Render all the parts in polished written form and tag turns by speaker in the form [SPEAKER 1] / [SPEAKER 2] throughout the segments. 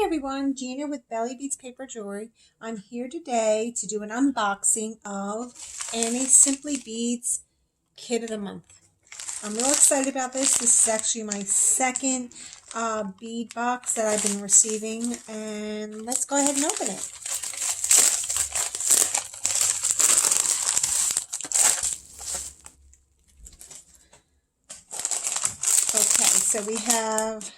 [SPEAKER 1] everyone, Gina with Bellie Beads Paper Jewelry. I'm here today to do an unboxing of Annie Simply Beads Kit of the Month. I'm real excited about this. This is actually my second bead box that I've been receiving, and let's go ahead and open it. Okay, so we have,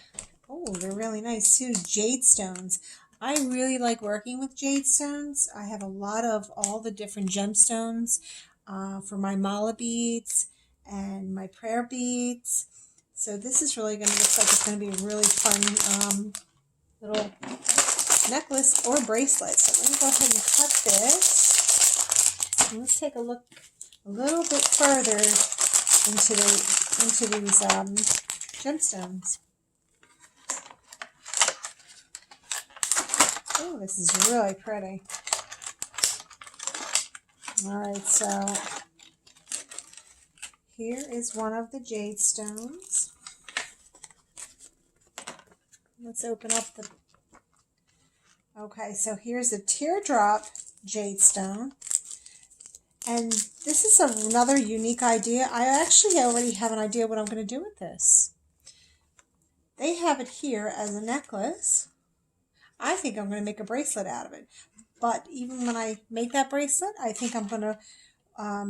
[SPEAKER 1] oh, they're really nice too, jade stones. I really like working with jade stones. I have a lot of all the different gemstones for my mala beads and my prayer beads. So this is really going to look like it's going to be a really fun little necklace or bracelet. So let me go ahead and cut this. And let's take a look a little bit further into these gemstones. Oh, this is really pretty. All right, so here is one of the jade stones. Let's open up the... Okay, so here's a teardrop jade stone. And this is another unique idea. I actually already have an idea what I'm going to do with this. They have it here as a necklace. I think I'm going to make a bracelet out of it. But even when I make that bracelet, I think I'm going to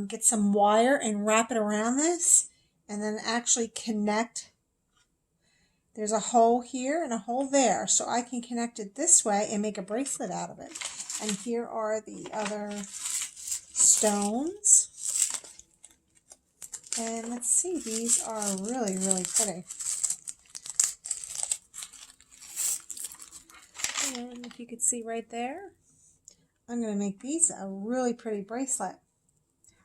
[SPEAKER 1] get some wire and wrap it around this and then actually connect. There's a hole here and a hole there, so I can connect it this way and make a bracelet out of it. And here are the other stones. And let's see, these are really, really pretty. And if you could see right there, I'm going to make these a really pretty bracelet.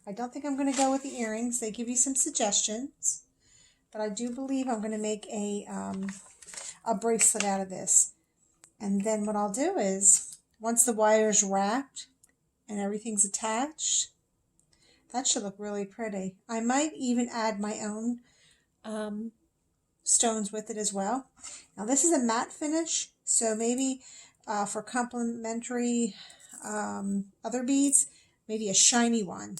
[SPEAKER 1] I don't think I'm going to go with the earrings. They give you some suggestions. But I do believe I'm going to make a bracelet out of this. And then what I'll do is, once the wire's wrapped and everything's attached, that should look really pretty. I might even add my own stones with it as well. Now this is a matte finish, so maybe for complementary other beads, maybe a shiny one.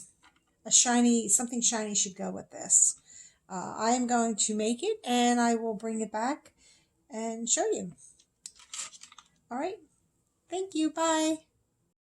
[SPEAKER 1] Something shiny should go with this. I am going to make it and I will bring it back and show you. All right. Thank you. Bye.